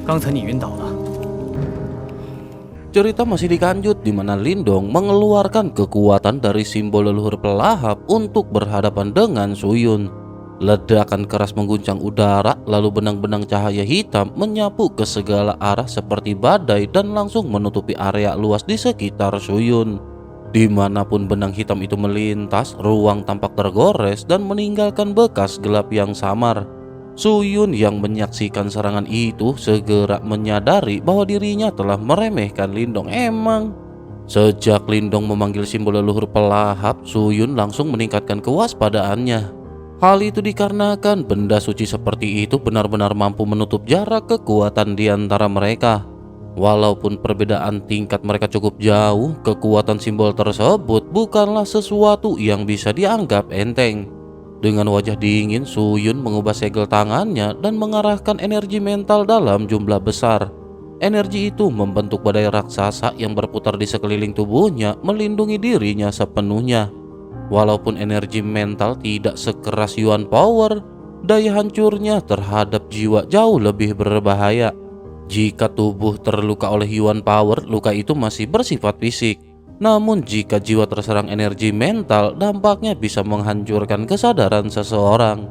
刚才你晕倒了。 Cerita masih dilanjut di mana Lindong mengeluarkan kekuatan dari simbol leluhur pelahap untuk berhadapan dengan Suyun. Ledakan keras mengguncang udara, lalu benang-benang cahaya hitam menyapu ke segala arah seperti badai dan langsung menutupi area luas di sekitar Suyun. Dimanapun benang hitam itu melintas, ruang tampak tergores dan meninggalkan bekas gelap yang samar. Suyun yang menyaksikan serangan itu segera menyadari bahwa dirinya telah meremehkan Lindong. Sejak Lindong memanggil simbol leluhur pelahap, Suyun langsung meningkatkan kewaspadaannya. Hal itu dikarenakan benda suci seperti itu benar-benar mampu menutup jarak kekuatan di antara mereka. Walaupun perbedaan tingkat mereka cukup jauh, kekuatan simbol tersebut bukanlah sesuatu yang bisa dianggap enteng. Dengan wajah dingin, Suyun mengubah segel tangannya dan mengarahkan energi mental dalam jumlah besar. Energi itu membentuk badai raksasa yang berputar di sekeliling tubuhnya, melindungi dirinya sepenuhnya. Walaupun energi mental tidak sekeras Yuan Power, daya hancurnya terhadap jiwa jauh lebih berbahaya. Jika tubuh terluka oleh Yuan Power, luka itu masih bersifat fisik. Namun jika jiwa terserang energi mental, dampaknya bisa menghancurkan kesadaran seseorang.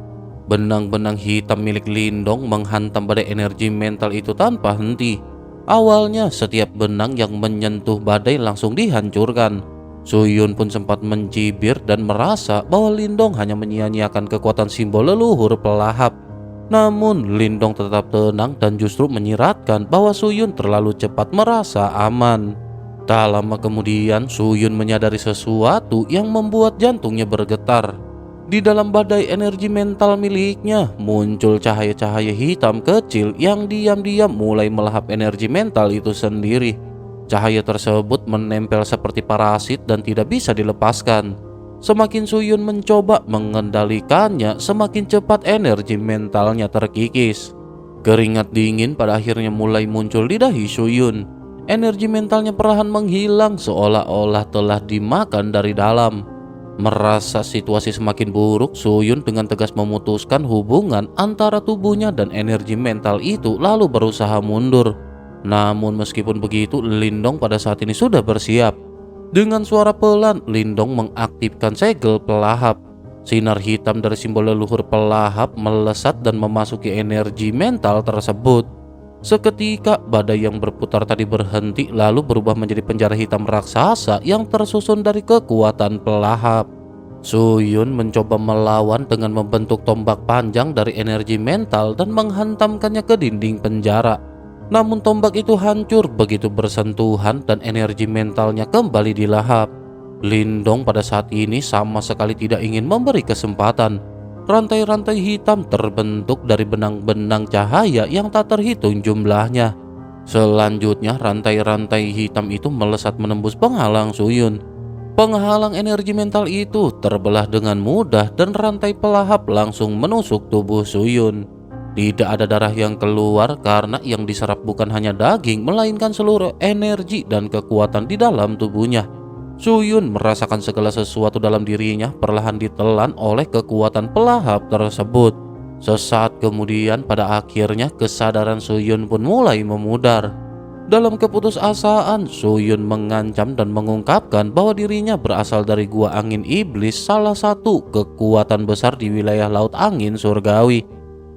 Benang-benang hitam milik Lindong menghantam badai energi mental itu tanpa henti. Awalnya setiap benang yang menyentuh badai langsung dihancurkan. Suyun pun sempat mencibir dan merasa bahwa Lindong hanya menyia-nyiakan kekuatan simbol leluhur pelahap. Namun Lindong tetap tenang dan justru menyiratkan bahwa Suyun terlalu cepat merasa aman. Tak lama kemudian, Suyun menyadari sesuatu yang membuat jantungnya bergetar. Di dalam badai energi mental miliknya, muncul cahaya-cahaya hitam kecil yang diam-diam mulai melahap energi mental itu sendiri. Cahaya tersebut menempel seperti parasit dan tidak bisa dilepaskan. Semakin Suyun mencoba mengendalikannya, semakin cepat energi mentalnya terkikis. Keringat dingin pada akhirnya mulai muncul di dahi Suyun. Energi mentalnya perlahan menghilang seolah-olah telah dimakan dari dalam. Merasa situasi semakin buruk, Suyun dengan tegas memutuskan hubungan antara tubuhnya dan energi mental itu lalu berusaha mundur. Namun meskipun begitu, Lindong pada saat ini sudah bersiap. Dengan suara pelan, Lindong mengaktifkan segel pelahap. Sinar hitam dari simbol leluhur pelahap melesat dan memasuki energi mental tersebut. Seketika badai yang berputar tadi berhenti lalu berubah menjadi penjara hitam raksasa yang tersusun dari kekuatan pelahap. Suyun mencoba melawan dengan membentuk tombak panjang dari energi mental dan menghantamkannya ke dinding penjara. Namun tombak itu hancur begitu bersentuhan dan energi mentalnya kembali dilahap. Lindong pada saat ini sama sekali tidak ingin memberi kesempatan. Rantai-rantai hitam terbentuk dari benang-benang cahaya yang tak terhitung jumlahnya. Selanjutnya rantai-rantai hitam itu melesat menembus penghalang Suyun. Penghalang energi mental itu terbelah dengan mudah dan rantai pelahap langsung menusuk tubuh Suyun. Tidak ada darah yang keluar karena yang diserap bukan hanya daging melainkan seluruh energi dan kekuatan di dalam tubuhnya. Suyun merasakan segala sesuatu dalam dirinya perlahan ditelan oleh kekuatan pelahap tersebut. Sesaat kemudian pada akhirnya kesadaran Suyun pun mulai memudar. Dalam keputusasaan, Suyun mengancam dan mengungkapkan bahwa dirinya berasal dari Gua Angin Iblis, salah satu kekuatan besar di wilayah Laut Angin Surgawi.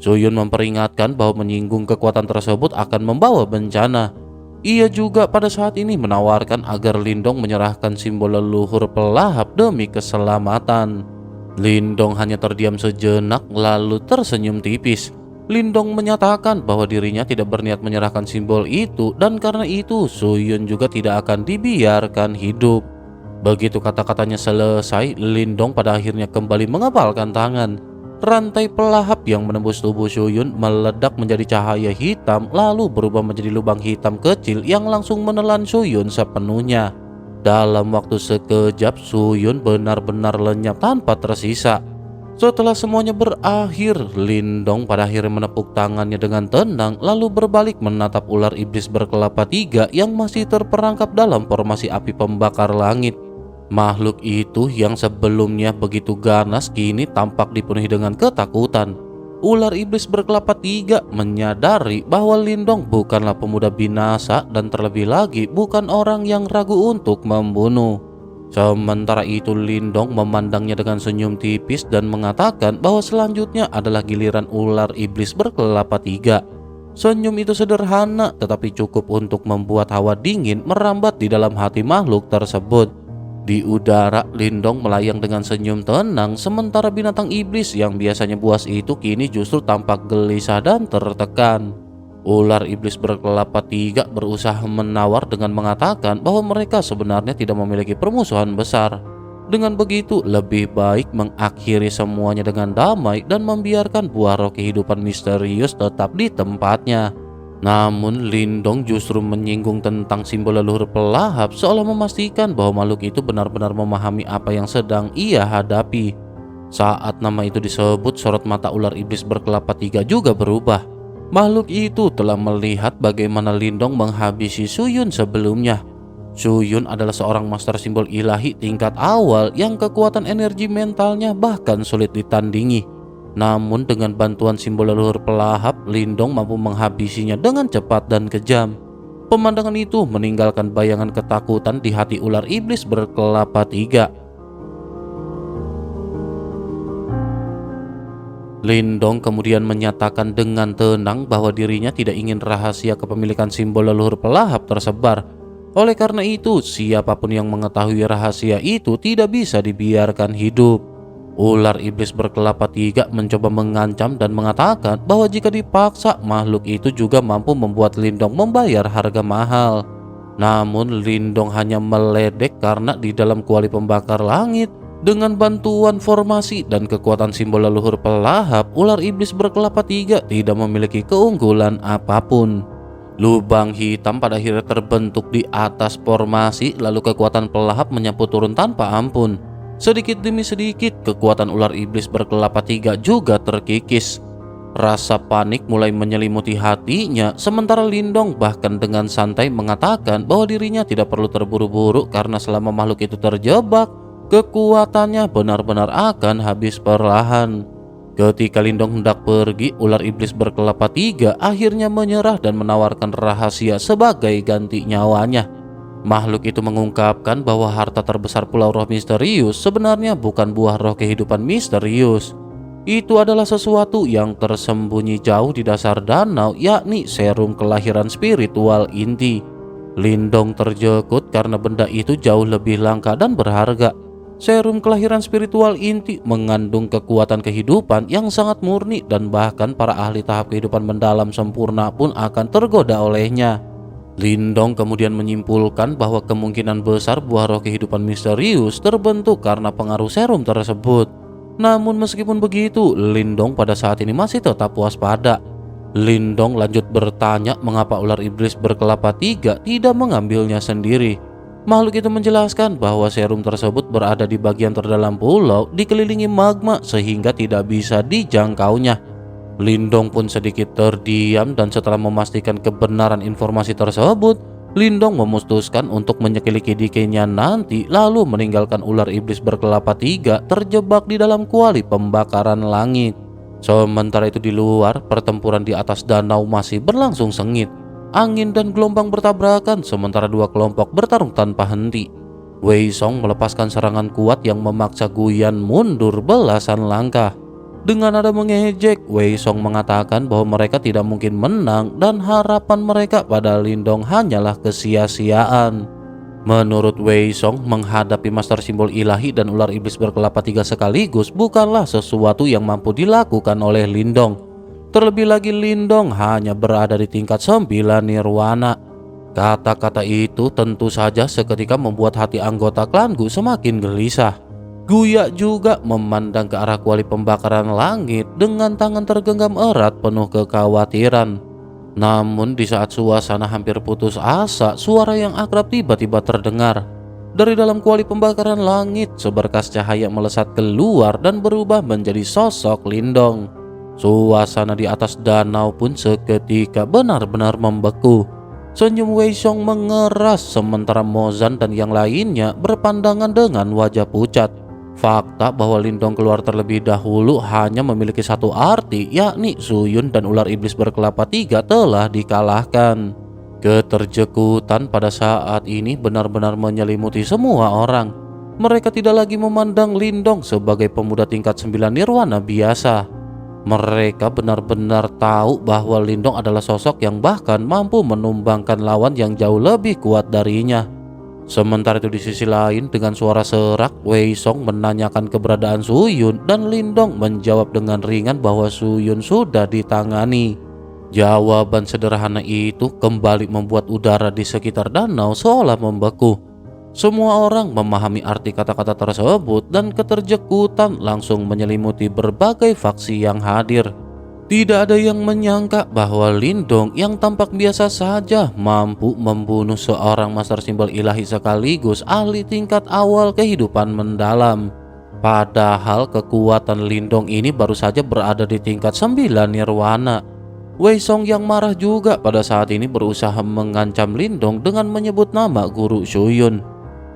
Suyun memperingatkan bahwa menyinggung kekuatan tersebut akan membawa bencana. Ia juga pada saat ini menawarkan agar Lindong menyerahkan simbol leluhur pelahap demi keselamatan. Lindong hanya terdiam sejenak lalu tersenyum tipis. Lindong menyatakan bahwa dirinya tidak berniat menyerahkan simbol itu dan karena itu Suyun juga tidak akan dibiarkan hidup. Begitu kata-katanya selesai, Lindong pada akhirnya kembali mengepalkan tangan. Rantai pelahap yang menembus tubuh Suyun meledak menjadi cahaya hitam lalu berubah menjadi lubang hitam kecil yang langsung menelan Suyun sepenuhnya. Dalam waktu sekejap, Suyun benar-benar lenyap tanpa tersisa. Setelah semuanya berakhir, Lindong pada akhirnya menepuk tangannya dengan tenang lalu berbalik menatap ular iblis berkelapa 3 yang masih terperangkap dalam formasi api pembakar langit. Makhluk itu yang sebelumnya begitu ganas kini tampak dipenuhi dengan ketakutan. Ular iblis berkelapa 3 menyadari bahwa Lindong bukanlah pemuda binasa dan terlebih lagi bukan orang yang ragu untuk membunuh. Sementara itu Lindong memandangnya dengan senyum tipis dan mengatakan bahwa selanjutnya adalah giliran ular iblis berkelapa 3. Senyum itu sederhana tetapi cukup untuk membuat hawa dingin merambat di dalam hati makhluk tersebut. Di udara, Lindong melayang dengan senyum tenang, sementara binatang iblis yang biasanya buas itu kini justru tampak gelisah dan tertekan. Ular iblis berkelapa 3 berusaha menawar dengan mengatakan bahwa mereka sebenarnya tidak memiliki permusuhan besar. Dengan begitu, lebih baik mengakhiri semuanya dengan damai dan membiarkan buah roh kehidupan misterius tetap di tempatnya. Namun Lindong justru menyinggung tentang simbol leluhur pelahap, seolah memastikan bahwa makhluk itu benar-benar memahami apa yang sedang ia hadapi. Saat nama itu disebut, sorot mata ular iblis berkelapa 3 juga berubah. Makhluk itu telah melihat bagaimana Lindong menghabisi Suyun sebelumnya. Suyun adalah seorang master simbol ilahi tingkat awal yang kekuatan energi mentalnya bahkan sulit ditandingi. Namun dengan bantuan simbol leluhur pelahap, Lindong mampu menghabisinya dengan cepat dan kejam. Pemandangan itu meninggalkan bayangan ketakutan di hati ular iblis berkelapa 3. Lindong kemudian menyatakan dengan tenang bahwa dirinya tidak ingin rahasia kepemilikan simbol leluhur pelahap tersebar. Oleh karena itu, siapapun yang mengetahui rahasia itu tidak bisa dibiarkan hidup. Ular iblis berkelapa 3 mencoba mengancam dan mengatakan bahwa jika dipaksa, makhluk itu juga mampu membuat Lindong membayar harga mahal. Namun Lindong hanya meledek karena di dalam kuali pembakar langit, dengan bantuan formasi dan kekuatan simbol leluhur pelahap, ular iblis berkelapa 3 tidak memiliki keunggulan apapun. Lubang hitam pada akhirnya terbentuk di atas formasi, lalu kekuatan pelahap menyapu turun tanpa ampun. Sedikit demi sedikit, kekuatan ular iblis berkelapa 3 juga terkikis. Rasa panik mulai menyelimuti hatinya, sementara Lindong bahkan dengan santai mengatakan bahwa dirinya tidak perlu terburu-buru karena selama makhluk itu terjebak, kekuatannya benar-benar akan habis perlahan. Ketika Lindong hendak pergi, ular iblis berkelapa 3 akhirnya menyerah dan menawarkan rahasia sebagai ganti nyawanya. Makhluk itu mengungkapkan bahwa harta terbesar Pulau Roh Misterius sebenarnya bukan buah roh kehidupan misterius. Itu adalah sesuatu yang tersembunyi jauh di dasar danau, yakni serum kelahiran spiritual inti. Lindong terjekut karena benda itu jauh lebih langka dan berharga. Serum kelahiran spiritual inti mengandung kekuatan kehidupan yang sangat murni dan bahkan para ahli tahap kehidupan mendalam sempurna pun akan tergoda olehnya. Lindong kemudian menyimpulkan bahwa kemungkinan besar buah roh kehidupan misterius terbentuk karena pengaruh serum tersebut. Namun meskipun begitu, Lindong pada saat ini masih tetap waspada. Lindong lanjut bertanya mengapa ular iblis berkelapa 3 tidak mengambilnya sendiri. Makhluk itu menjelaskan bahwa serum tersebut berada di bagian terdalam pulau, dikelilingi magma sehingga tidak bisa dijangkaunya. Lindong pun sedikit terdiam dan setelah memastikan kebenaran informasi tersebut, Lindong memutuskan untuk menyelidiki nanti lalu meninggalkan ular iblis berkelapa 3 terjebak di dalam kuali pembakaran langit. Sementara itu di luar, pertempuran di atas danau masih berlangsung sengit. Angin dan gelombang bertabrakan sementara dua kelompok bertarung tanpa henti. Wei Song melepaskan serangan kuat yang memaksa Guyan mundur belasan langkah. Dengan nada mengejek, Wei Song mengatakan bahwa mereka tidak mungkin menang dan harapan mereka pada Lindong hanyalah kesia-siaan. Menurut Wei Song, menghadapi master simbol ilahi dan ular iblis berkelapa 3 sekaligus bukanlah sesuatu yang mampu dilakukan oleh Lindong. Terlebih lagi Lindong hanya berada di tingkat 9 nirwana. Kata-kata itu tentu saja seketika membuat hati anggota klanku semakin gelisah. Guya juga memandang ke arah kuali pembakaran langit dengan tangan tergenggam erat penuh kekhawatiran. Namun di saat suasana hampir putus asa, suara yang akrab tiba-tiba terdengar. Dari dalam kuali pembakaran langit, seberkas cahaya melesat keluar dan berubah menjadi sosok Lindong. Suasana di atas danau pun seketika benar-benar membeku. Senyum Wei Song mengeras sementara Mozan dan yang lainnya berpandangan dengan wajah pucat. Fakta bahwa Lindong keluar terlebih dahulu hanya memiliki satu arti, yakni Suyun dan ular iblis berkelapa 3 telah dikalahkan. Keterjekutan pada saat ini benar-benar menyelimuti semua orang. Mereka tidak lagi memandang Lindong sebagai pemuda tingkat 9 nirwana biasa. Mereka benar-benar tahu bahwa Lindong adalah sosok yang bahkan mampu menumbangkan lawan yang jauh lebih kuat darinya. Sementara itu di sisi lain, dengan suara serak, Wei Song menanyakan keberadaan Suyun dan Lindong menjawab dengan ringan bahwa Suyun sudah ditangani. Jawaban sederhana itu kembali membuat udara di sekitar danau seolah membeku. Semua orang memahami arti kata-kata tersebut dan keterjekutan langsung menyelimuti berbagai faksi yang hadir. Tidak ada yang menyangka bahwa Lindong yang tampak biasa saja mampu membunuh seorang master simbol ilahi sekaligus ahli tingkat awal kehidupan mendalam. Padahal kekuatan Lindong ini baru saja berada di tingkat 9 nirwana. Wei Song yang marah juga pada saat ini berusaha mengancam Lindong dengan menyebut nama Guru Suyun.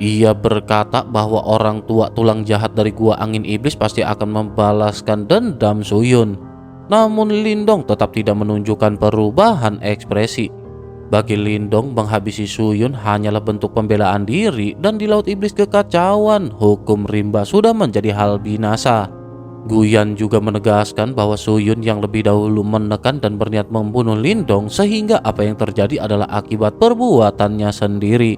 Ia berkata bahwa orang tua tulang jahat dari Gua Angin Iblis pasti akan membalaskan dendam Suyun. Namun Lindong tetap tidak menunjukkan perubahan ekspresi. Bagi Lindong, menghabisi Suyun hanyalah bentuk pembelaan diri, dan di Laut Iblis Kekacauan, hukum rimba sudah menjadi hal binasa. Guyan juga menegaskan bahwa Suyun yang lebih dahulu menekan dan berniat membunuh Lindong, sehingga apa yang terjadi adalah akibat perbuatannya sendiri.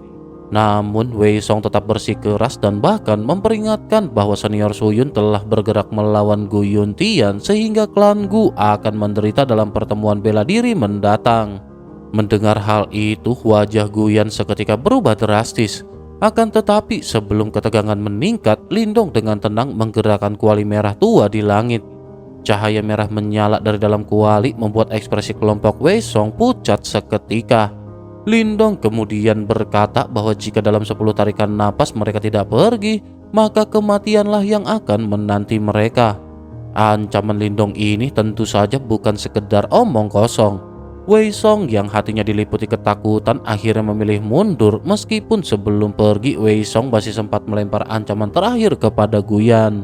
Namun Wei Song tetap bersikeras dan bahkan memperingatkan bahwa senior Suyun telah bergerak melawan Gu Yuntian sehingga klan Gu akan menderita dalam pertemuan bela diri mendatang. Mendengar hal itu, wajah Guyan seketika berubah drastis. Akan tetapi sebelum ketegangan meningkat, Lindong dengan tenang menggerakkan kuali merah tua di langit. Cahaya merah menyala dari dalam kuali membuat ekspresi kelompok Wei Song pucat seketika. Lindong kemudian berkata bahwa jika dalam 10 tarikan napas mereka tidak pergi, maka kematianlah yang akan menanti mereka. Ancaman Lindong ini tentu saja bukan sekedar omong kosong. Wei Song yang hatinya diliputi ketakutan akhirnya memilih mundur, meskipun sebelum pergi Wei Song masih sempat melempar ancaman terakhir kepada Guyan.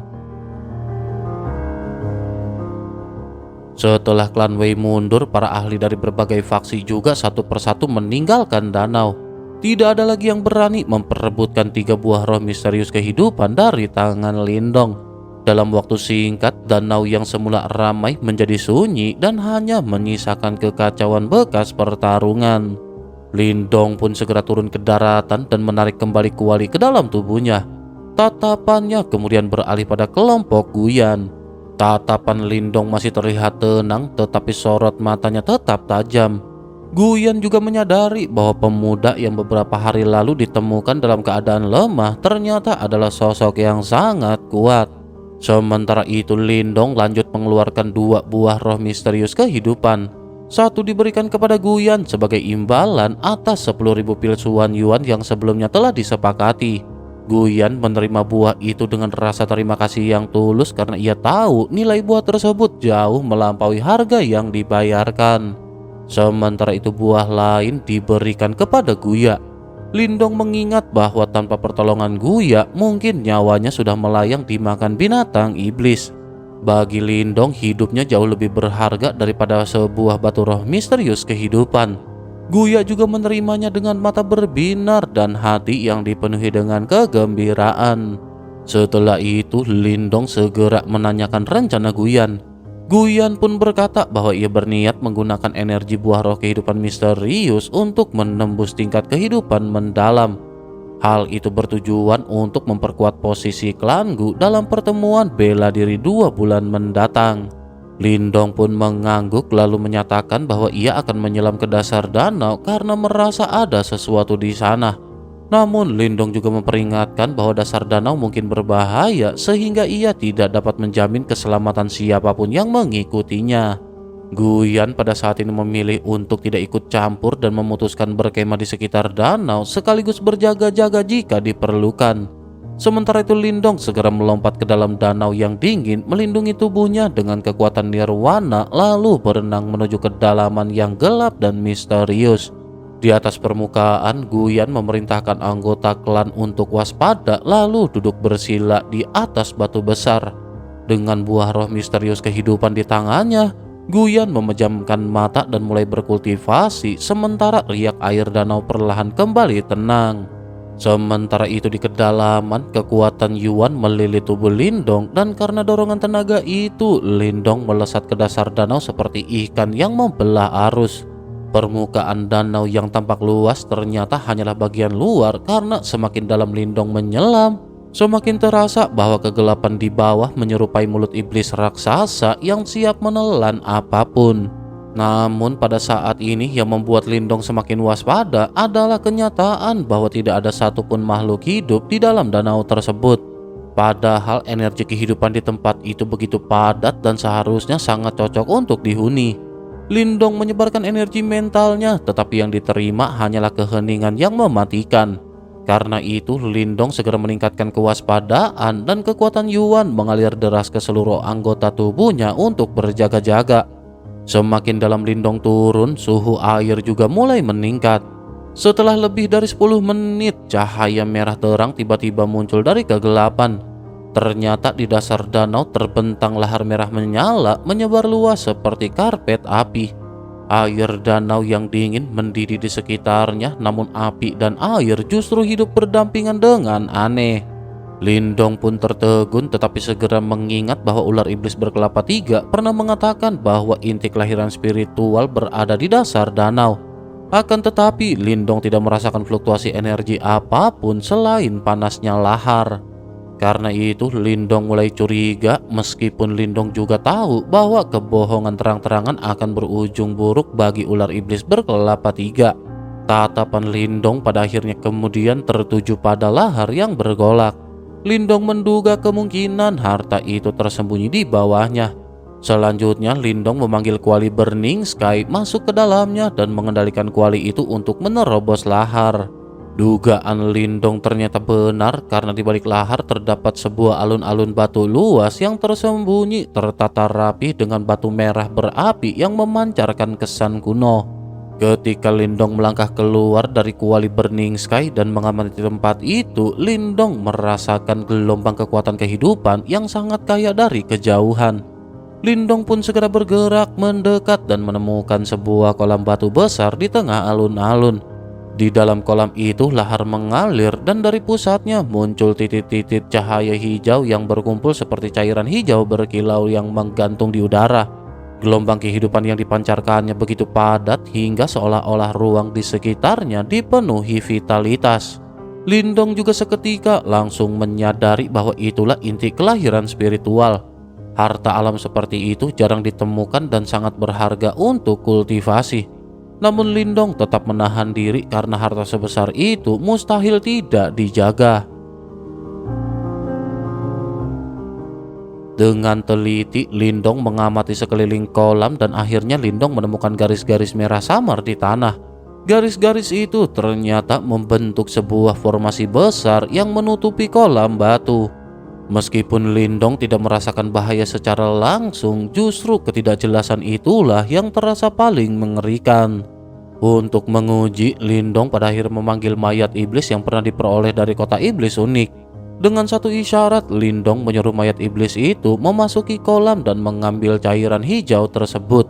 Setelah klan Wei mundur, para ahli dari berbagai faksi juga satu persatu meninggalkan danau. Tidak ada lagi yang berani memperebutkan 3 buah roh misterius kehidupan dari tangan Lindong. Dalam waktu singkat, danau yang semula ramai menjadi sunyi dan hanya menyisakan kekacauan bekas pertarungan. Lindong pun segera turun ke daratan dan menarik kembali kuali ke dalam tubuhnya. Tatapannya kemudian beralih pada kelompok Guyan. Tatapan Lindong masih terlihat tenang, tetapi sorot matanya tetap tajam. Guyan juga menyadari bahwa pemuda yang beberapa hari lalu ditemukan dalam keadaan lemah ternyata adalah sosok yang sangat kuat. Sementara itu Lindong lanjut mengeluarkan 2 buah roh misterius kehidupan. Satu diberikan kepada Guyan sebagai imbalan atas 10.000 pil Suan Yuan yang sebelumnya telah disepakati. Guyan menerima buah itu dengan rasa terima kasih yang tulus karena ia tahu nilai buah tersebut jauh melampaui harga yang dibayarkan. Sementara itu buah lain diberikan kepada Guya. Lindong mengingat bahwa tanpa pertolongan Guya mungkin nyawanya sudah melayang dimakan binatang iblis. Bagi Lindong hidupnya jauh lebih berharga daripada sebuah batu roh misterius kehidupan. Guya juga menerimanya dengan mata berbinar dan hati yang dipenuhi dengan kegembiraan. Setelah itu Lindong segera menanyakan rencana Guyan. Guyan pun berkata bahwa ia berniat menggunakan energi buah roh kehidupan misterius untuk menembus tingkat kehidupan mendalam. Hal itu bertujuan untuk memperkuat posisi klan Gu dalam pertemuan bela diri 2 bulan mendatang. Lindong pun mengangguk lalu menyatakan bahwa ia akan menyelam ke dasar danau karena merasa ada sesuatu di sana. Namun Lindong juga memperingatkan bahwa dasar danau mungkin berbahaya sehingga ia tidak dapat menjamin keselamatan siapapun yang mengikutinya. Guyan pada saat ini memilih untuk tidak ikut campur dan memutuskan berkemah di sekitar danau sekaligus berjaga-jaga jika diperlukan. Sementara itu Lindong segera melompat ke dalam danau yang dingin, melindungi tubuhnya dengan kekuatan nirwana lalu berenang menuju kedalaman yang gelap dan misterius. Di atas permukaan, Guyan memerintahkan anggota klan untuk waspada lalu duduk bersila di atas batu besar. Dengan buah roh misterius kehidupan di tangannya, Guyan memejamkan mata dan mulai berkultivasi sementara riak air danau perlahan kembali tenang. Sementara itu di kedalaman, kekuatan Yuan melilit tubuh Lindong dan karena dorongan tenaga itu, Lindong melesat ke dasar danau seperti ikan yang membelah arus. Permukaan danau yang tampak luas ternyata hanyalah bagian luar karena semakin dalam Lindong menyelam, semakin terasa bahwa kegelapan di bawah menyerupai mulut iblis raksasa yang siap menelan apapun. Namun pada saat ini yang membuat Lindong semakin waspada adalah kenyataan bahwa tidak ada satupun makhluk hidup di dalam danau tersebut. Padahal energi kehidupan di tempat itu begitu padat dan seharusnya sangat cocok untuk dihuni. Lindong menyebarkan energi mentalnya, tetapi yang diterima hanyalah keheningan yang mematikan. Karena itu, Lindong segera meningkatkan kewaspadaan dan kekuatan Yuan mengalir deras ke seluruh anggota tubuhnya untuk berjaga-jaga. Semakin dalam Lindong turun, suhu air juga mulai meningkat. Setelah lebih dari 10 menit, cahaya merah terang tiba-tiba muncul dari kegelapan. Ternyata di dasar danau terbentang lahar merah menyala menyebar luas seperti karpet api. Air danau yang dingin mendidih di sekitarnya, namun api dan air justru hidup berdampingan dengan aneh. Lindong pun tertegun tetapi segera mengingat bahwa ular iblis berkelapa 3 pernah mengatakan bahwa inti kelahiran spiritual berada di dasar danau. Akan tetapi Lindong tidak merasakan fluktuasi energi apapun selain panasnya lahar. Karena itu Lindong mulai curiga, meskipun Lindong juga tahu bahwa kebohongan terang-terangan akan berujung buruk bagi ular iblis berkelapa 3. Tatapan Lindong pada akhirnya kemudian tertuju pada lahar yang bergolak. Lindong menduga kemungkinan harta itu tersembunyi di bawahnya. Selanjutnya Lindong memanggil kuali Burning Sky masuk ke dalamnya dan mengendalikan kuali itu untuk menerobos lahar. Dugaan Lindong ternyata benar karena di balik lahar terdapat sebuah alun-alun batu luas yang tersembunyi tertata rapi dengan batu merah berapi yang memancarkan kesan kuno. Ketika Lindong melangkah keluar dari kuali Burning Sky dan mengamati tempat itu, Lindong merasakan gelombang kekuatan kehidupan yang sangat kaya dari kejauhan. Lindong pun segera bergerak mendekat dan menemukan sebuah kolam batu besar di tengah alun-alun. Di dalam kolam itu lahar mengalir dan dari pusatnya muncul titik-titik cahaya hijau yang berkumpul seperti cairan hijau berkilau yang menggantung di udara. Gelombang kehidupan yang dipancarkannya begitu padat hingga seolah-olah ruang di sekitarnya dipenuhi vitalitas. Lindong juga seketika langsung menyadari bahwa itulah inti kelahiran spiritual. Harta alam seperti itu jarang ditemukan dan sangat berharga untuk kultivasi. Namun Lindong tetap menahan diri karena harta sebesar itu mustahil tidak dijaga. Dengan teliti, Lindong mengamati sekeliling kolam dan akhirnya Lindong menemukan garis-garis merah samar di tanah. Garis-garis itu ternyata membentuk sebuah formasi besar yang menutupi kolam batu. Meskipun Lindong tidak merasakan bahaya secara langsung, justru ketidakjelasan itulah yang terasa paling mengerikan. Untuk menguji, Lindong pada akhirnya memanggil mayat iblis yang pernah diperoleh dari kota iblis unik. Dengan satu isyarat, Lindong menyuruh mayat iblis itu memasuki kolam dan mengambil cairan hijau tersebut.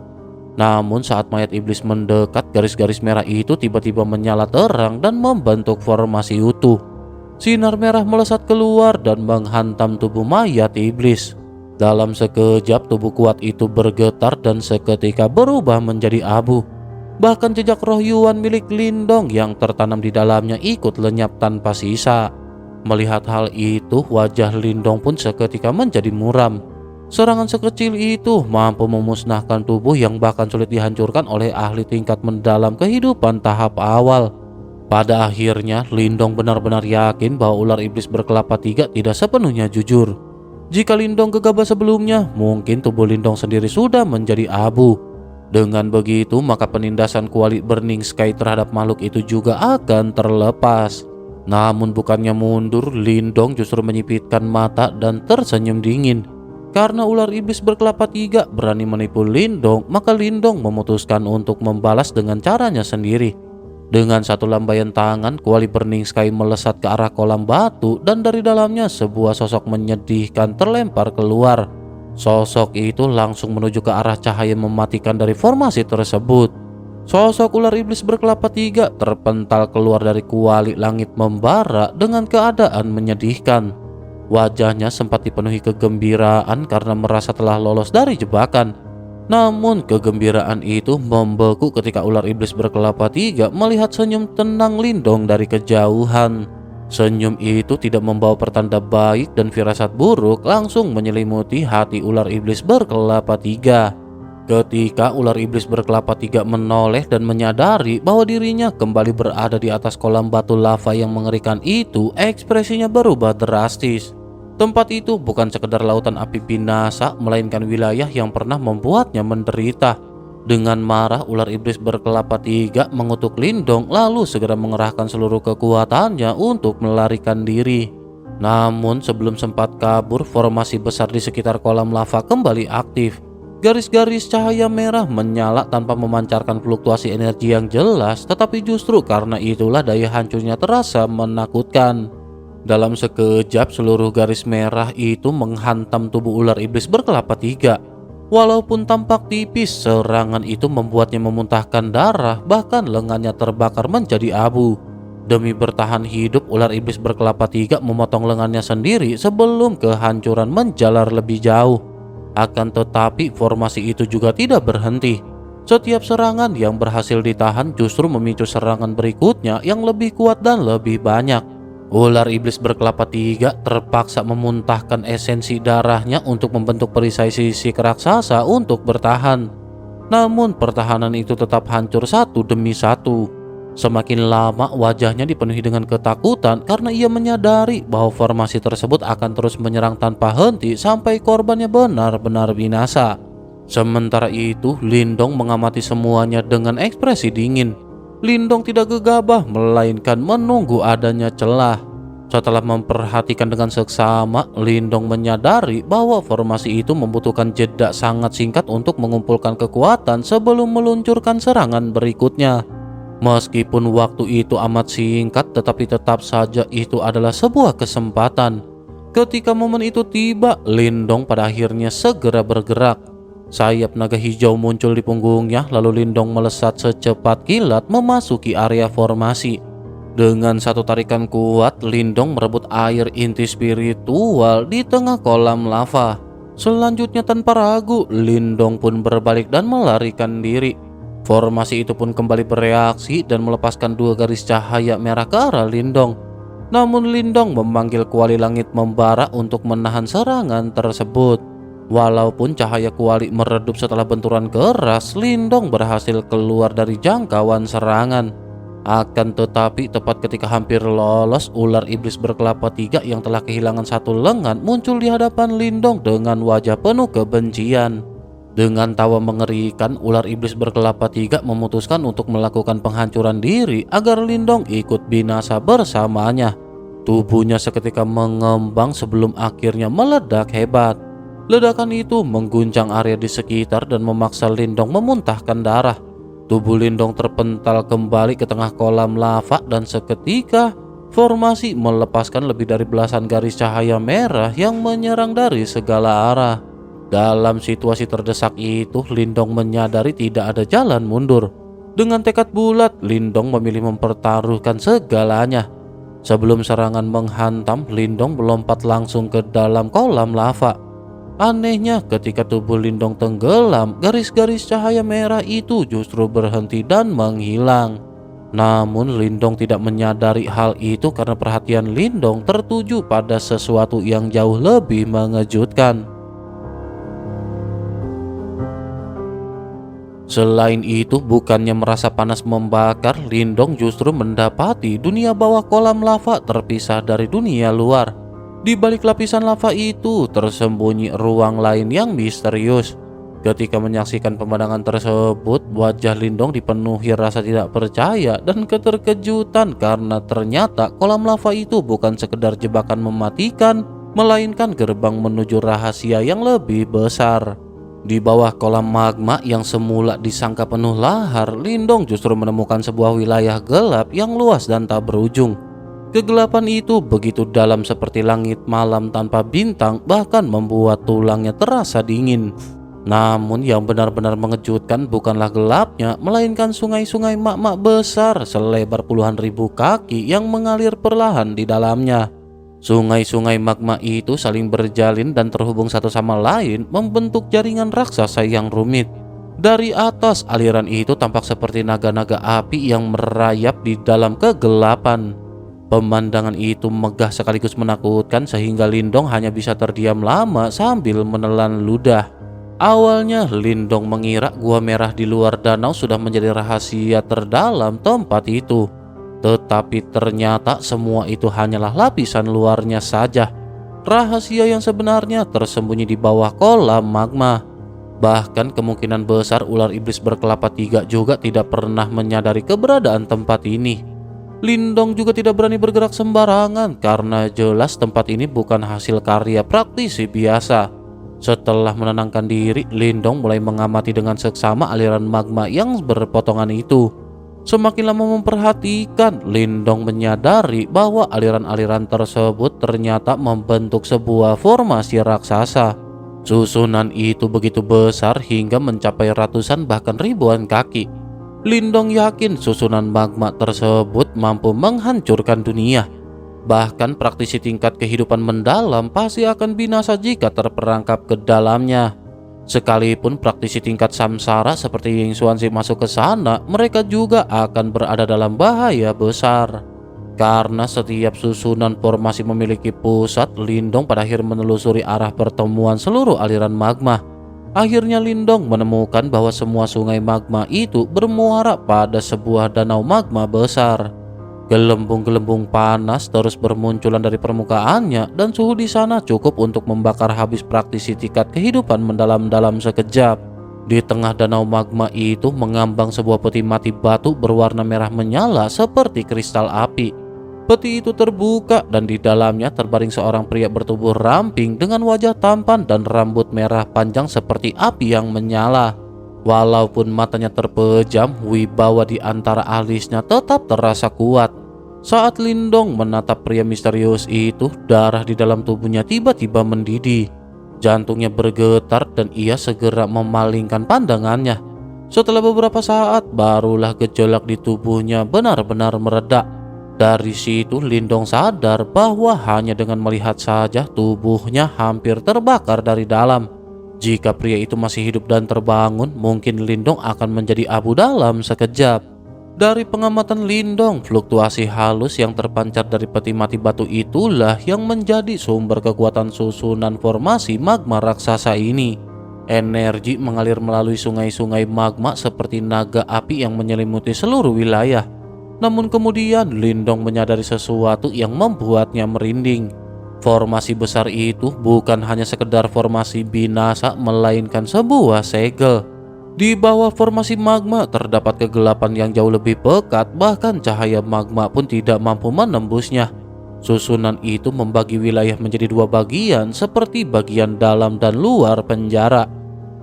Namun saat mayat iblis mendekat, garis-garis merah itu tiba-tiba menyala terang dan membentuk formasi utuh. Sinar merah melesat keluar dan menghantam tubuh mayat iblis. Dalam sekejap tubuh kuat itu bergetar dan seketika berubah menjadi abu. Bahkan jejak roh Yuan milik Lindong yang tertanam di dalamnya ikut lenyap tanpa sisa. Melihat hal itu, wajah Lindong pun seketika menjadi muram. Serangan sekecil itu mampu memusnahkan tubuh yang bahkan sulit dihancurkan oleh ahli tingkat mendalam kehidupan tahap awal. Pada akhirnya, Lindong benar-benar yakin bahwa ular iblis berkelapa 3 tidak sepenuhnya jujur. Jika Lindong gegabah sebelumnya, mungkin tubuh Lindong sendiri sudah menjadi abu. Dengan begitu, maka penindasan kuali Burning Sky terhadap makhluk itu juga akan terlepas. Namun bukannya mundur, Lindong justru menyipitkan mata dan tersenyum dingin. Karena ular iblis berkelapa 3 berani menipu Lindong, maka Lindong memutuskan untuk membalas dengan caranya sendiri. Dengan satu lambaian tangan, kuali Burning Sky melesat ke arah kolam batu dan dari dalamnya sebuah sosok menyedihkan terlempar keluar. Sosok itu langsung menuju ke arah cahaya mematikan dari formasi tersebut. Sosok ular iblis berkelapa 3 terpental keluar dari kuali langit membara dengan keadaan menyedihkan. Wajahnya sempat dipenuhi kegembiraan karena merasa telah lolos dari jebakan. Namun kegembiraan itu membeku ketika ular iblis berkelapa 3 melihat senyum tenang Lindong dari kejauhan. Senyum itu tidak membawa pertanda baik dan firasat buruk langsung menyelimuti hati ular iblis berkelapa 3. Ketika ular iblis berkelapa 3 menoleh dan menyadari bahwa dirinya kembali berada di atas kolam batu lava yang mengerikan itu, ekspresinya berubah drastis. Tempat itu bukan sekedar lautan api binasa, melainkan wilayah yang pernah membuatnya menderita. Dengan marah, ular iblis berkelapa 3 mengutuk Lindong lalu segera mengerahkan seluruh kekuatannya untuk melarikan diri. Namun sebelum sempat kabur, formasi besar di sekitar kolam lava kembali aktif. Garis-garis cahaya merah menyala tanpa memancarkan fluktuasi energi yang jelas, tetapi justru karena itulah daya hancurnya terasa menakutkan. Dalam sekejap seluruh garis merah itu menghantam tubuh ular iblis berkelapa 3. Walaupun tampak tipis, serangan itu membuatnya memuntahkan darah, bahkan lengannya terbakar menjadi abu. Demi bertahan hidup, ular iblis berkelapa 3 memotong lengannya sendiri sebelum kehancuran menjalar lebih jauh. Akan tetapi formasi itu juga tidak berhenti. Setiap serangan yang berhasil ditahan justru memicu serangan berikutnya yang lebih kuat dan lebih banyak. Ular iblis berkelapa 3 terpaksa memuntahkan esensi darahnya untuk membentuk perisai sisik raksasa untuk bertahan. Namun pertahanan itu tetap hancur satu demi satu. Semakin lama wajahnya dipenuhi dengan ketakutan karena ia menyadari bahwa formasi tersebut akan terus menyerang tanpa henti sampai korbannya benar-benar binasa. Sementara itu, Lindong mengamati semuanya dengan ekspresi dingin. Lindong tidak gegabah, melainkan menunggu adanya celah. Setelah memperhatikan dengan seksama, Lindong menyadari bahwa formasi itu membutuhkan jeda sangat singkat untuk mengumpulkan kekuatan sebelum meluncurkan serangan berikutnya. Meskipun waktu itu amat singkat, tetapi tetap saja itu adalah sebuah kesempatan. Ketika momen itu tiba, Lindong pada akhirnya segera bergerak. Sayap naga hijau muncul di punggungnya, lalu Lindong melesat secepat kilat memasuki area formasi. Dengan satu tarikan kuat, Lindong merebut air inti spiritual di tengah kolam lava. Selanjutnya tanpa ragu, Lindong pun berbalik dan melarikan diri. Formasi itu pun kembali bereaksi dan melepaskan 2 garis cahaya merah ke arah Lindong. Namun Lindong memanggil kuali langit membara untuk menahan serangan tersebut. Walaupun cahaya kuali meredup setelah benturan keras, Lindong berhasil keluar dari jangkauan serangan. Akan tetapi tepat ketika hampir lolos, ular iblis berkelapa 3 yang telah kehilangan satu lengan muncul di hadapan Lindong dengan wajah penuh kebencian. Dengan tawa mengerikan, ular iblis berkelapa 3 memutuskan untuk melakukan penghancuran diri agar Lindong ikut binasa bersamanya. Tubuhnya seketika mengembang sebelum akhirnya meledak hebat. Ledakan itu mengguncang area di sekitar dan memaksa Lindong memuntahkan darah. Tubuh Lindong terpental kembali ke tengah kolam lava dan seketika formasi melepaskan lebih dari belasan garis cahaya merah yang menyerang dari segala arah. Dalam situasi terdesak itu, Lindong menyadari tidak ada jalan mundur. Dengan tekad bulat, Lindong memilih mempertaruhkan segalanya. Sebelum serangan menghantam, Lindong melompat langsung ke dalam kolam lava. Anehnya, ketika tubuh Lindong tenggelam, garis-garis cahaya merah itu justru berhenti dan menghilang. Namun Lindong tidak menyadari hal itu karena perhatian Lindong tertuju pada sesuatu yang jauh lebih mengejutkan. Selain itu, bukannya merasa panas membakar, Lindong justru mendapati dunia bawah kolam lava terpisah dari dunia luar. Di balik lapisan lava itu tersembunyi ruang lain yang misterius. Ketika menyaksikan pemandangan tersebut, wajah Lindong dipenuhi rasa tidak percaya dan keterkejutan karena ternyata kolam lava itu bukan sekedar jebakan mematikan, melainkan gerbang menuju rahasia yang lebih besar. Di bawah kolam magma yang semula disangka penuh lahar, Lindong justru menemukan sebuah wilayah gelap yang luas dan tak berujung. Kegelapan itu begitu dalam seperti langit malam tanpa bintang, bahkan membuat tulangnya terasa dingin. Namun yang benar-benar mengejutkan bukanlah gelapnya, melainkan sungai-sungai magma besar selebar puluhan ribu kaki yang mengalir perlahan di dalamnya. Sungai-sungai magma itu saling berjalin dan terhubung satu sama lain, membentuk jaringan raksasa yang rumit. Dari atas, aliran itu tampak seperti naga-naga api yang merayap di dalam kegelapan. Pemandangan itu megah sekaligus menakutkan sehingga Lindong hanya bisa terdiam lama sambil menelan ludah. Awalnya Lindong mengira gua merah di luar danau sudah menjadi rahasia terdalam tempat itu. Tetapi ternyata semua itu hanyalah lapisan luarnya saja. Rahasia yang sebenarnya tersembunyi di bawah kolam magma. Bahkan kemungkinan besar ular iblis berkelapa 3 juga tidak pernah menyadari keberadaan tempat ini. Lindong juga tidak berani bergerak sembarangan karena jelas tempat ini bukan hasil karya praktisi biasa. Setelah menenangkan diri, Lindong mulai mengamati dengan seksama aliran magma yang berpotongan itu. Semakin lama memperhatikan, Lindong menyadari bahwa aliran-aliran tersebut ternyata membentuk sebuah formasi raksasa. Susunan itu begitu besar hingga mencapai ratusan bahkan ribuan kaki. Lindong yakin susunan magma tersebut mampu menghancurkan dunia. Bahkan praktisi tingkat kehidupan mendalam pasti akan binasa jika terperangkap ke dalamnya. Sekalipun praktisi tingkat samsara seperti Ying Xuanzi masuk ke sana, mereka juga akan berada dalam bahaya besar. Karena setiap susunan formasi memiliki pusat, Lindong pada akhirnya menelusuri arah pertemuan seluruh aliran magma. Akhirnya Lindong menemukan bahwa semua sungai magma itu bermuara pada sebuah danau magma besar. Gelembung-gelembung panas terus bermunculan dari permukaannya dan suhu di sana cukup untuk membakar habis praktisi tingkat kehidupan mendalam-dalam sekejap. Di tengah danau magma itu mengambang sebuah peti mati batu berwarna merah menyala seperti kristal api. Peti itu terbuka dan di dalamnya terbaring seorang pria bertubuh ramping dengan wajah tampan dan rambut merah panjang seperti api yang menyala. Walaupun matanya terpejam, wibawa di antara alisnya tetap terasa kuat. Saat Lindong menatap pria misterius itu, darah di dalam tubuhnya tiba-tiba mendidih. Jantungnya bergetar dan ia segera memalingkan pandangannya. Setelah beberapa saat, barulah gejolak di tubuhnya benar-benar mereda. Dari situ Lindong sadar bahwa hanya dengan melihat saja tubuhnya hampir terbakar dari dalam. Jika pria itu masih hidup dan terbangun, mungkin Lindong akan menjadi abu dalam sekejap. Dari pengamatan Lindong, fluktuasi halus yang terpancar dari peti mati batu itulah yang menjadi sumber kekuatan susunan formasi magma raksasa ini. Energi mengalir melalui sungai-sungai magma seperti naga api yang menyelimuti seluruh wilayah. Namun kemudian Lindong menyadari sesuatu yang membuatnya merinding. Formasi besar itu bukan hanya sekedar formasi binasa, melainkan sebuah segel. Di bawah formasi magma terdapat kegelapan yang jauh lebih pekat, bahkan cahaya magma pun tidak mampu menembusnya. Susunan itu membagi wilayah menjadi 2 bagian, seperti bagian dalam dan luar penjara.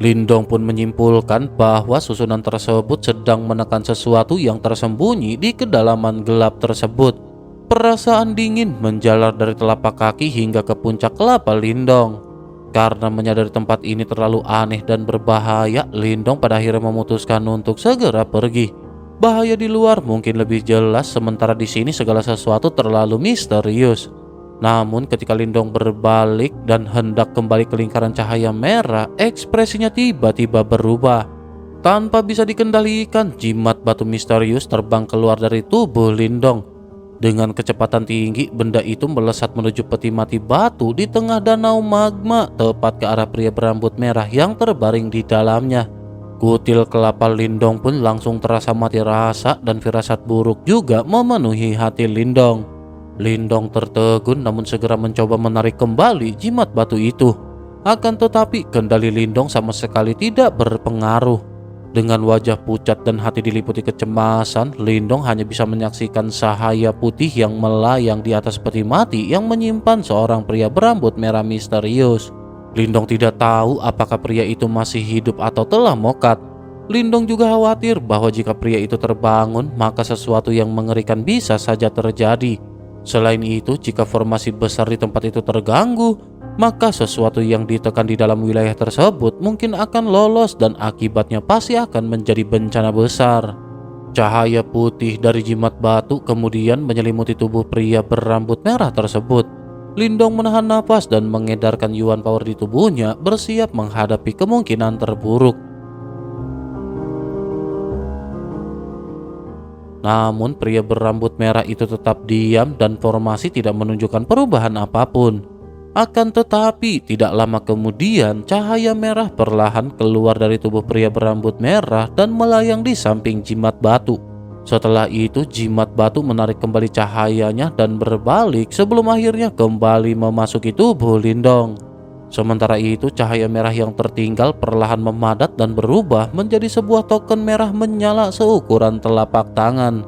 Lindong pun menyimpulkan bahwa susunan tersebut sedang menekan sesuatu yang tersembunyi di kedalaman gelap tersebut. Perasaan dingin menjalar dari telapak kaki hingga ke puncak kelapa Lindong. Karena menyadari tempat ini terlalu aneh dan berbahaya, Lindong pada akhirnya memutuskan untuk segera pergi. Bahaya di luar mungkin lebih jelas, sementara di sini segala sesuatu terlalu misterius. Namun ketika Lindong berbalik dan hendak kembali ke lingkaran cahaya merah, ekspresinya tiba-tiba berubah. Tanpa bisa dikendalikan, jimat batu misterius terbang keluar dari tubuh Lindong. Dengan kecepatan tinggi, benda itu melesat menuju peti mati batu di tengah danau magma, tepat ke arah pria berambut merah yang terbaring di dalamnya. Kutil kelapa Lindong pun langsung terasa mati rasa dan firasat buruk juga memenuhi hati Lindong. Lindong tertegun namun segera mencoba menarik kembali jimat batu itu. Akan tetapi kendali Lindong sama sekali tidak berpengaruh. Dengan wajah pucat dan hati diliputi kecemasan, Lindong hanya bisa menyaksikan cahaya putih yang melayang di atas peti mati yang menyimpan seorang pria berambut merah misterius. Lindong tidak tahu apakah pria itu masih hidup atau telah mokat. Lindong juga khawatir bahwa jika pria itu terbangun, maka sesuatu yang mengerikan bisa saja terjadi. Selain itu, jika formasi besar di tempat itu terganggu, maka sesuatu yang ditekan di dalam wilayah tersebut mungkin akan lolos dan akibatnya pasti akan menjadi bencana besar. Cahaya putih dari jimat batu kemudian menyelimuti tubuh pria berambut merah tersebut. Lindong menahan napas dan mengedarkan Yuan Power di tubuhnya, bersiap menghadapi kemungkinan terburuk. Namun pria berambut merah itu tetap diam dan formasi tidak menunjukkan perubahan apapun. Akan tetapi tidak lama kemudian cahaya merah perlahan keluar dari tubuh pria berambut merah dan melayang di samping jimat batu. Setelah itu jimat batu menarik kembali cahayanya dan berbalik sebelum akhirnya kembali memasuki tubuh Lindong. Sementara itu cahaya merah yang tertinggal perlahan memadat dan berubah menjadi sebuah token merah menyala seukuran telapak tangan.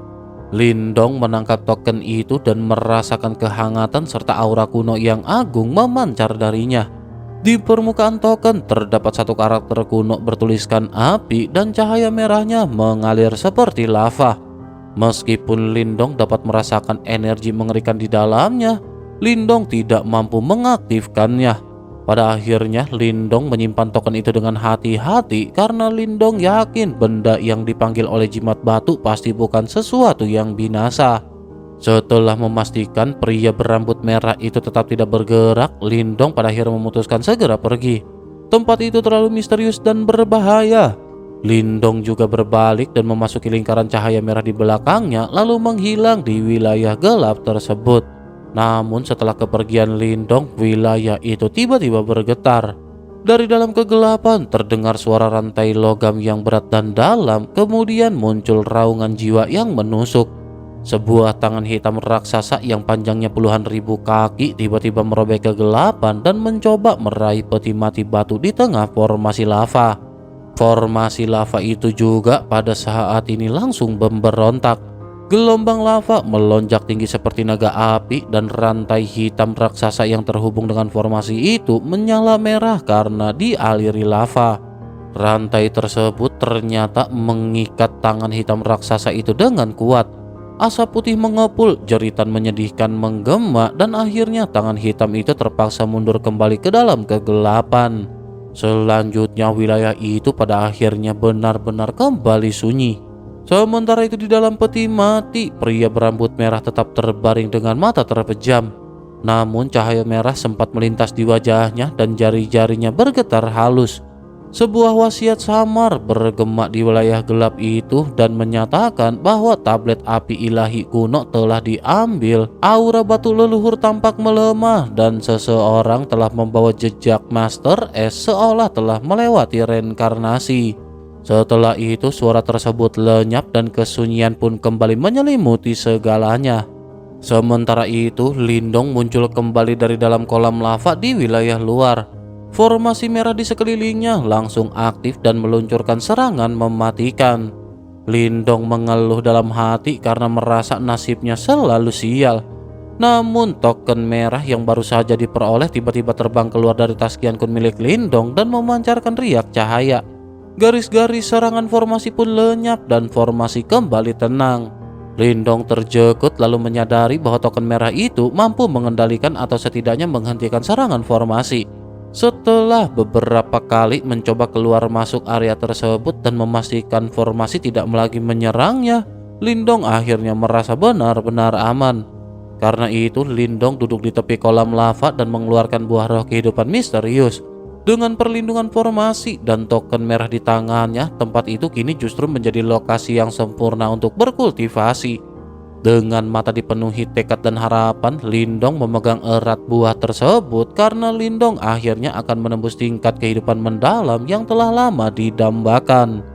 Lindong menangkap token itu dan merasakan kehangatan serta aura kuno yang agung memancar darinya. Di permukaan token terdapat satu karakter kuno bertuliskan api dan cahaya merahnya mengalir seperti lava. Meskipun Lindong dapat merasakan energi mengerikan di dalamnya, Lindong tidak mampu mengaktifkannya. Pada akhirnya Lindong menyimpan token itu dengan hati-hati karena Lindong yakin benda yang dipanggil oleh jimat batu pasti bukan sesuatu yang binasa. Setelah memastikan pria berambut merah itu tetap tidak bergerak, Lindong pada akhirnya memutuskan segera pergi. Tempat itu terlalu misterius dan berbahaya. Lindong juga berbalik dan memasuki lingkaran cahaya merah di belakangnya lalu menghilang di wilayah gelap tersebut. Namun setelah kepergian Lindong, wilayah itu tiba-tiba bergetar. Dari dalam kegelapan terdengar suara rantai logam yang berat dan dalam, kemudian muncul raungan jiwa yang menusuk. Sebuah tangan hitam raksasa yang panjangnya puluhan ribu kaki tiba-tiba merobek kegelapan dan mencoba meraih peti mati batu di tengah formasi lava. Formasi lava itu juga pada saat ini langsung memberontak. Gelombang lava melonjak tinggi seperti naga api dan rantai hitam raksasa yang terhubung dengan formasi itu menyala merah karena dialiri lava. Rantai tersebut ternyata mengikat tangan hitam raksasa itu dengan kuat. Asap putih mengepul, jeritan menyedihkan menggema, dan akhirnya tangan hitam itu terpaksa mundur kembali ke dalam kegelapan. Selanjutnya wilayah itu pada akhirnya benar-benar kembali sunyi. Sementara itu di dalam peti mati, pria berambut merah tetap terbaring dengan mata terpejam. Namun cahaya merah sempat melintas di wajahnya dan jari-jarinya bergetar halus. Sebuah wasiat samar bergema di wilayah gelap itu dan menyatakan bahwa tablet api ilahi kuno telah diambil. Aura batu leluhur tampak melemah dan seseorang telah membawa jejak Master S seolah telah melewati reinkarnasi. Setelah itu suara tersebut lenyap dan kesunyian pun kembali menyelimuti segalanya. Sementara itu Lindong muncul kembali dari dalam kolam lava di wilayah luar. Formasi merah di sekelilingnya langsung aktif dan meluncurkan serangan mematikan. Lindong mengeluh dalam hati karena merasa nasibnya selalu sial. Namun token merah yang baru saja diperoleh tiba-tiba terbang keluar dari tas Qian Kun milik Lindong dan memancarkan riak cahaya. Garis-garis serangan formasi pun lenyap dan formasi kembali tenang. Lindong terjekut lalu menyadari bahwa token merah itu mampu mengendalikan atau setidaknya menghentikan serangan formasi. Setelah beberapa kali mencoba keluar masuk area tersebut dan memastikan formasi tidak lagi menyerangnya, Lindong akhirnya merasa benar-benar aman. Karena itu Lindong duduk di tepi kolam lava dan mengeluarkan buah roh kehidupan misterius. Dengan perlindungan formasi dan token merah di tangannya, tempat itu kini justru menjadi lokasi yang sempurna untuk berkultivasi. Dengan mata dipenuhi tekad dan harapan, Lindong memegang erat buah tersebut karena Lindong akhirnya akan menembus tingkat kehidupan mendalam yang telah lama didambakan.